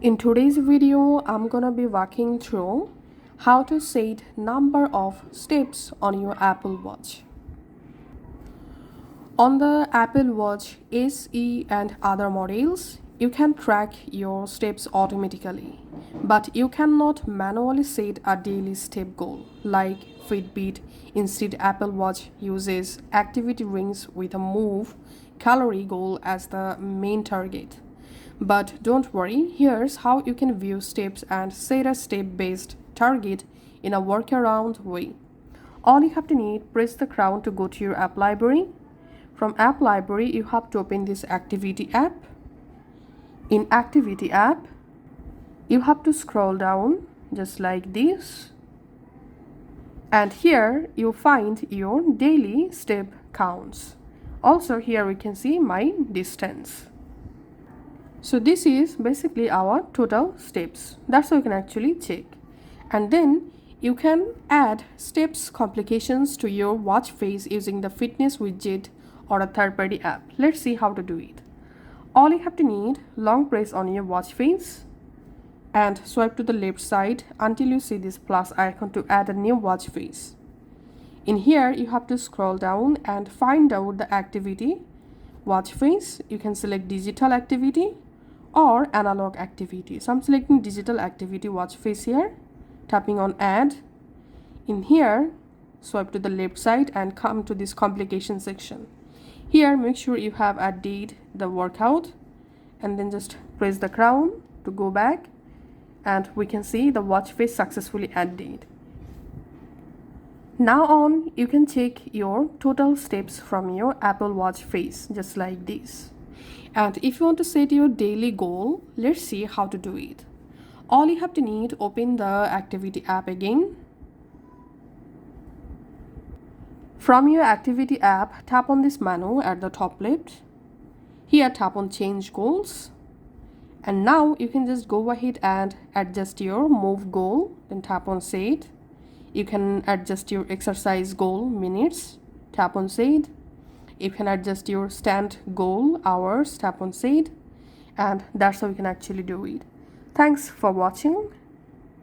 In today's video, I'm gonna be walking through how to set number of steps on your Apple Watch. On the Apple Watch SE and other models, you can track your steps automatically, but you cannot manually set a daily step goal like Fitbit. Instead, Apple Watch uses activity rings with a move calorie goal as the main target. But don't worry, here's how you can view steps and set a step-based target in a workaround way. All you have to need, press the crown to go to your app library. From app library, you have to open this activity app. In activity app, you have to scroll down just like this. And here you find your daily step counts. Also here we can see my distance. So this is basically our total steps. That's how you can actually check. And then you can add steps complications to your watch face using the fitness widget or a third-party app. Let's see how to do it. All you have to need, long press on your watch face and swipe to the left side until you see this plus icon to add a new watch face. In here you have to scroll down and find out the activity watch face. You can select digital activity or analog activity. So I'm selecting digital activity watch face here, tapping on add. In here, swipe to the left side and come to this complication section. Here, make sure you have added the workout and then just press the crown to go back and we can see the watch face successfully added. Now on, you can check your total steps from your Apple Watch face just like this. And if you want to set your daily goal, let's see how to do it. All you have to need, open the activity app again. From your activity app, tap on this menu at the top left. Here tap on change goals. And now you can just go ahead and adjust your move goal. Then tap on set. You can adjust your exercise goal minutes. Tap on set. You can adjust your stand goal hours, tap on set, and that's how you can actually do it. Thanks for watching.